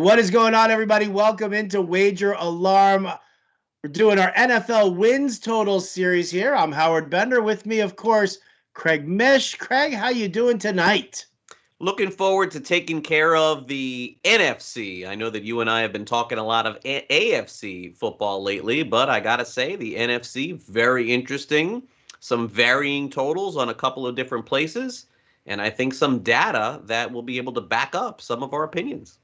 What is going on, everybody? Welcome into Wager Alarm. We're doing our NFL wins totals series here. I'm Howard Bender. With me, of course, Craig Mish. Craig, how you doing tonight? Looking forward to taking care of the NFC. I know that you and I have been talking a lot of AFC football lately, but I got to say the NFC, very interesting. Some varying totals on a couple of different places, and I think some data that will be able to back up some of our opinions.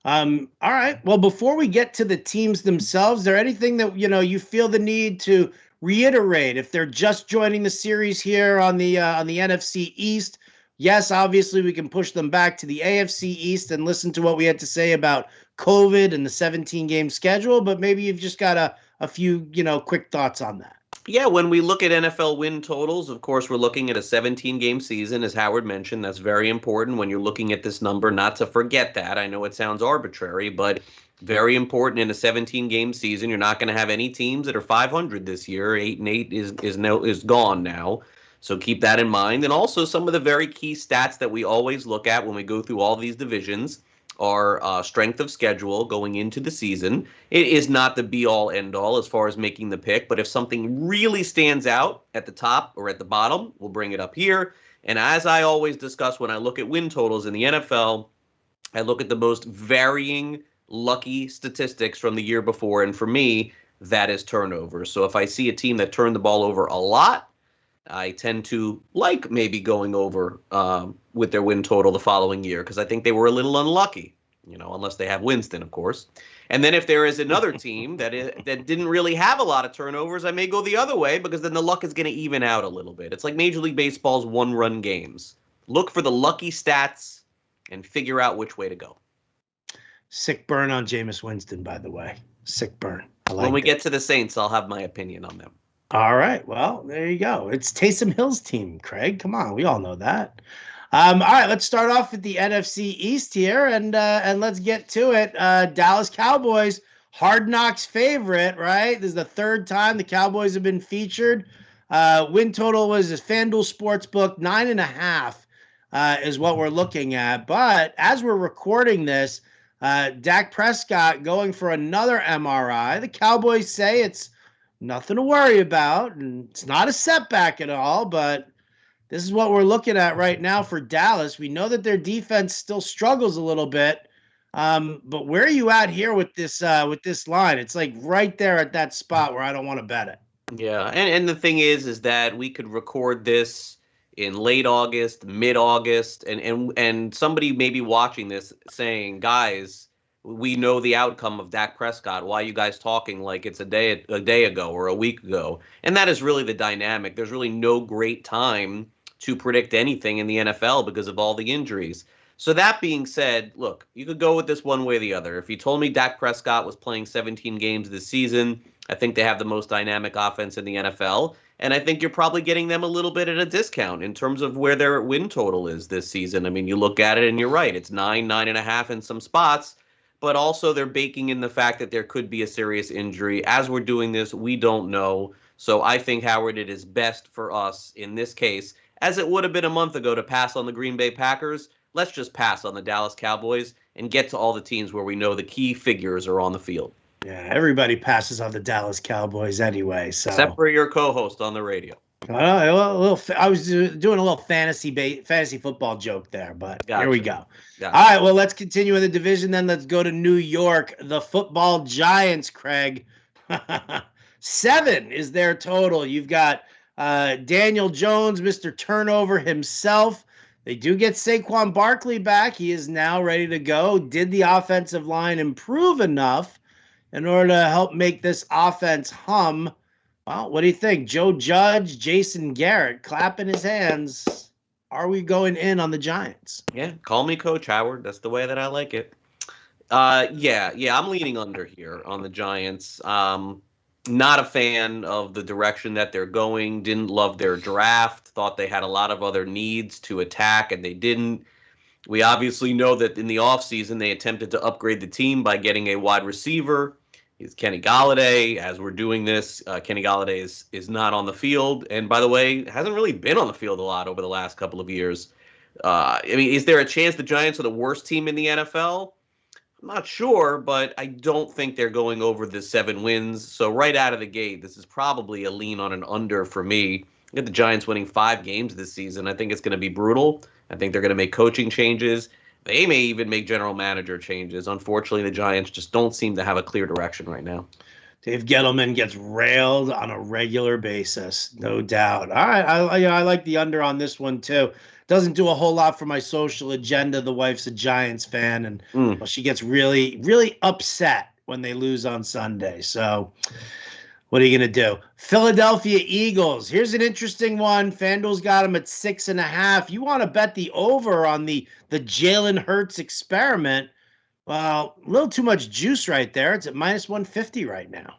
All right. Well, before we get to the teams themselves, is there anything that you feel the need to reiterate if they're just joining the series here on the NFC East? Yes, obviously we can push them back to the AFC East and listen to what we had to say about COVID and the 17-game schedule, but maybe you've just got a few, quick thoughts on that. Yeah, when we look at NFL win totals, of course, we're looking at a 17-game season, as Howard mentioned. That's very important when you're looking at this number, not to forget that. I know it sounds arbitrary, but very important in a 17-game season. You're not going to have any teams that are 500 this year. 8-8 is gone now. So keep that in mind. And also some of the very key stats that we always look at when we go through all these divisions are strength of schedule going into the season. It is not the be-all, end-all as far as making the pick, but if something really stands out at the top or at the bottom, we'll bring it up here. And as I always discuss when I look at win totals in the NFL, I look at the most varying lucky statistics from the year before, and for me, that is turnovers. So if I see a team that turned the ball over a lot, I tend to like maybe going over with their win total the following year because I think they were a little unlucky, unless they have Winston, of course. And then if there is another team that didn't really have a lot of turnovers, I may go the other way because then the luck is going to even out a little bit. It's like Major League Baseball's one-run games. Look for the lucky stats and figure out which way to go. Sick burn on Jameis Winston, by the way. Sick burn. When we get to the Saints, I'll have my opinion on them. All right. Well, there you go. It's Taysom Hill's team, Craig. Come on. We all know that. All right. Let's start off with the NFC East here, and let's get to it. Dallas Cowboys, Hard Knocks favorite, right? This is the third time the Cowboys have been featured. Win total was a FanDuel Sportsbook, 9.5 is what we're looking at. But as we're recording this, Dak Prescott going for another MRI. The Cowboys say it's nothing to worry about, and it's not a setback at all, but this is what we're looking at right now for Dallas. We know that their defense still struggles a little bit, but where are you at here with this line? It's like right there at that spot where I don't want to bet it. Yeah, and the thing is that we could record this in late August, mid-August, and somebody may be watching this saying, guys, we know the outcome of Dak Prescott. Why are you guys talking like it's a day ago or a week ago? And that is really the dynamic. There's really no great time to predict anything in the NFL because of all the injuries. So that being said, look, you could go with this one way or the other. If you told me Dak Prescott was playing 17 games this season, I think they have the most dynamic offense in the NFL. And I think you're probably getting them a little bit at a discount in terms of where their win total is this season. I mean, you look at it and you're right. It's 9.5 in some spots. But also they're baking in the fact that there could be a serious injury. As we're doing this, we don't know. So I think, Howard, it is best for us in this case, as it would have been a month ago, to pass on the Green Bay Packers. Let's just pass on the Dallas Cowboys and get to all the teams where we know the key figures are on the field. Yeah, everybody passes on the Dallas Cowboys anyway. So except for your co-host on the radio. I was doing a little fantasy football joke there, but Here we go. Gotcha. All right, well, let's continue in the division then. Let's go to New York. The football Giants, Craig. 7 is their total. You've got Daniel Jones, Mr. Turnover himself. They do get Saquon Barkley back. He is now ready to go. Did the offensive line improve enough in order to help make this offense hum? Well, what do you think? Joe Judge, Jason Garrett clapping his hands. Are we going in on the Giants? Yeah, call me Coach Howard. That's the way that I like it. Yeah, I'm leaning under here on the Giants. Not a fan of the direction that they're going. Didn't love their draft. Thought they had a lot of other needs to attack, and they didn't. We obviously know that in the offseason they attempted to upgrade the team by getting a wide receiver. Is Kenny Golladay. As we're doing this, Kenny Golladay is not on the field. And by the way, hasn't really been on the field a lot over the last couple of years. I mean, is there a chance the Giants are the worst team in the NFL? I'm not sure, but I don't think they're going over the 7 wins. So right out of the gate, this is probably a lean on an under for me. I got the Giants winning 5 games this season. I think it's going to be brutal. I think they're going to make coaching changes. They may even make general manager changes. Unfortunately, the Giants just don't seem to have a clear direction right now. Dave Gettleman gets railed on a regular basis, no doubt. All right, I like the under on this one too. Doesn't do a whole lot for my social agenda. The wife's a Giants fan, and well, she gets really, really upset when they lose on Sunday. So, what are you gonna do? Philadelphia Eagles. Here's an interesting one. FanDuel's got them at 6.5. You want to bet the over on the Jalen Hurts experiment? Well, a little too much juice right there. It's at minus 150 right now.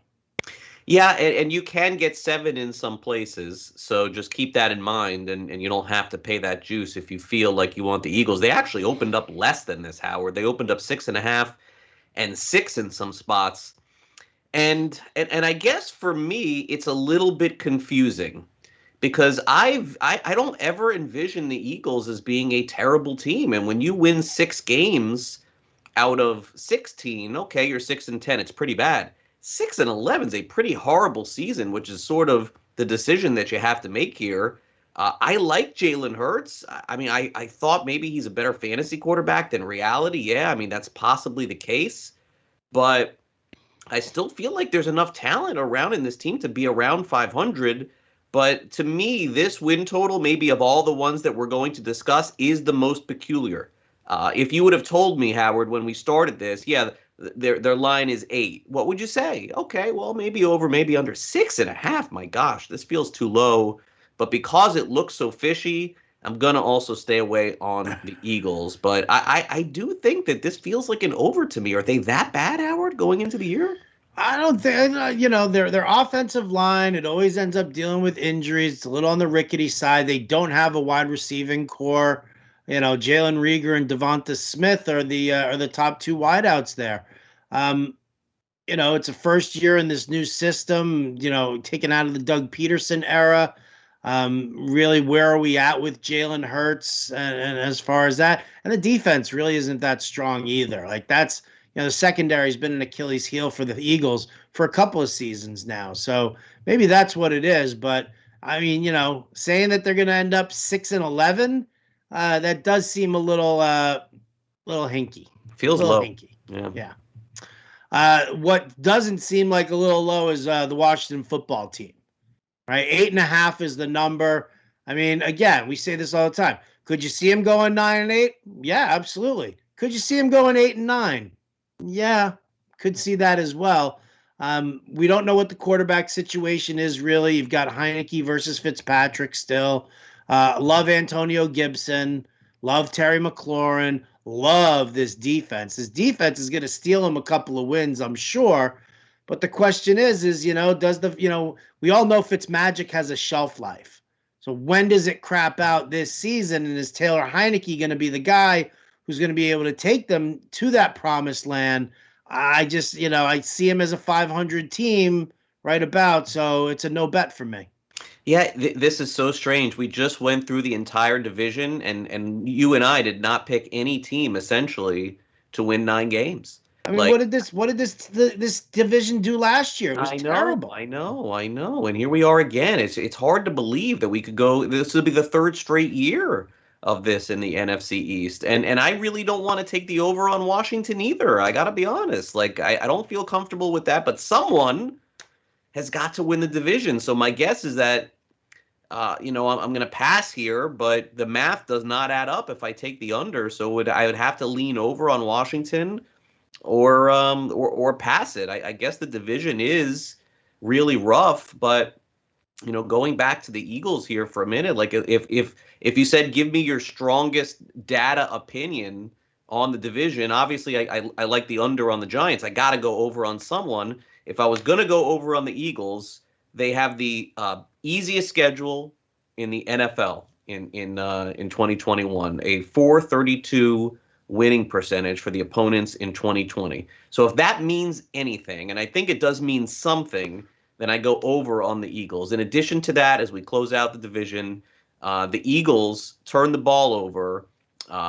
Yeah, and you can get 7 in some places, so just keep that in mind, and you don't have to pay that juice if you feel like you want the Eagles. They actually opened up less than this, Howard. They opened up 6.5 and 6 in some spots. And I guess for me, it's a little bit confusing because I don't ever envision the Eagles as being a terrible team. And when you win 6 games out of 16, okay, you're 6-10. It's pretty bad. 6-11 is a pretty horrible season, which is sort of the decision that you have to make here. I like Jalen Hurts. I mean, I thought maybe he's a better fantasy quarterback than reality. Yeah, I mean, that's possibly the case. But I still feel like there's enough talent around in this team to be around 500. But to me, this win total, maybe of all the ones that we're going to discuss, is the most peculiar. If you would have told me, Howard, when we started this, yeah, their line is 8. What would you say? Okay, well, maybe over, maybe under 6.5. My gosh, this feels too low. But because it looks so fishy, I'm going to also stay away on the Eagles. But I do think that this feels like an over to me. Are they that bad, Howard, going into the year? I don't think their offensive line. It always ends up dealing with injuries. It's a little on the rickety side. They don't have a wide receiving core. Jalen Reagor and Devonta Smith are the top 2 wideouts there. It's a first year in this new system. Taken out of the Doug Peterson era. Really, where are we at with Jalen Hurts and as far as that? And the defense really isn't that strong either. Like that's. The secondary has been an Achilles heel for the Eagles for a couple of seasons now. So maybe that's what it is. But I mean, saying that they're going to end up 6-11, that does seem a little hinky. Feels a little low. Hinky. Yeah. What doesn't seem like a little low is the Washington football team. Right, 8.5 is the number. I mean, again, we say this all the time. Could you see him going 9-8? Yeah, absolutely. Could you see him going 8-9? Yeah, could see that as well. We don't know what the quarterback situation is really. You've got Heineke versus Fitzpatrick still. Love Antonio Gibson. Love Terry McLaurin. Love this defense. This defense is going to steal him a couple of wins, I'm sure. But the question is does we all know Fitzmagic has a shelf life. So when does it crap out this season? And is Taylor Heineke going to be the guy who's going to be able to take them to that promised land? I just, I see him as a 500 team right about, so it's a no bet for me. Yeah, this is so strange. We just went through the entire division, and you and I did not pick any team essentially to win 9 games. I mean, what did this division do last year? It was terrible. I know. And here we are again. It's hard to believe that we could go. This will be the 3rd straight year of this in the NFC East. And I really don't want to take the over on Washington either. I got to be honest. Like, I don't feel comfortable with that, but someone has got to win the division. So my guess is that, I'm going to pass here, but the math does not add up if I take the under. So I would have to lean over on Washington or pass it. I guess the division is really rough, but going back to the Eagles here for a minute, like if you said give me your strongest data opinion on the division, obviously I like the under on the Giants. I got to go over on someone. If I was going to go over on the Eagles, they have the easiest schedule in the NFL in 2021, a 432 winning percentage for the opponents in 2020. So if that means anything, and I think it does mean something, then I go over on the Eagles. In addition to that, as we close out the division, the Eagles turned the ball over.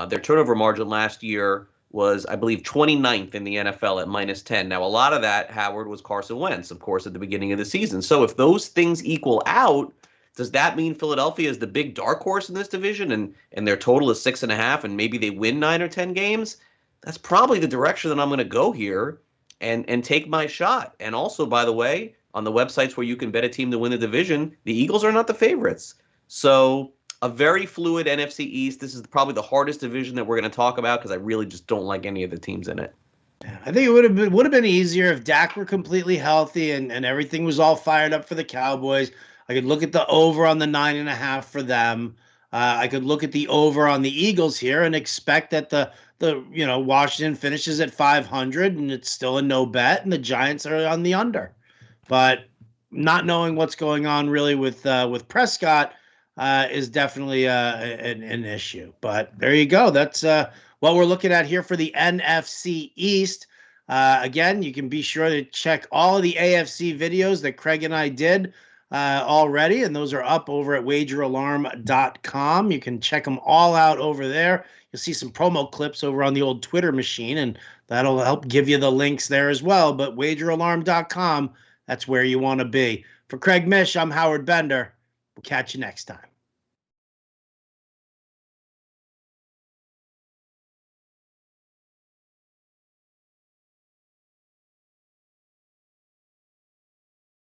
Their turnover margin last year was, I believe, 29th in the NFL at -10. Now, a lot of that, Howard, was Carson Wentz, of course, at the beginning of the season. So if those things equal out, does that mean Philadelphia is the big dark horse in this division and their total is 6.5 and maybe they win 9 or 10 games? That's probably the direction that I'm going to go here and take my shot. And also, by the way, on the websites where you can bet a team to win the division, the Eagles are not the favorites. So a very fluid NFC East. This is probably the hardest division that we're going to talk about because I really just don't like any of the teams in it. I think it would have been easier if Dak were completely healthy and everything was all fired up for the Cowboys. I could look at the over on the 9.5 for them. I could look at the over on the Eagles here and expect that the Washington finishes at 500 and it's still a no bet, and the Giants are on the under. But not knowing what's going on really with Prescott is definitely an issue. But there you go. That's what we're looking at here for the NFC East. Again, you can be sure to check all of the AFC videos that Craig and I did already, and those are up over at wageralarm.com. You can check them all out over there. You'll see some promo clips over on the old Twitter machine, and that'll help give you the links there as well. But wageralarm.com, that's where you want to be. For Craig Mish, I'm Howard Bender. We'll catch you next time.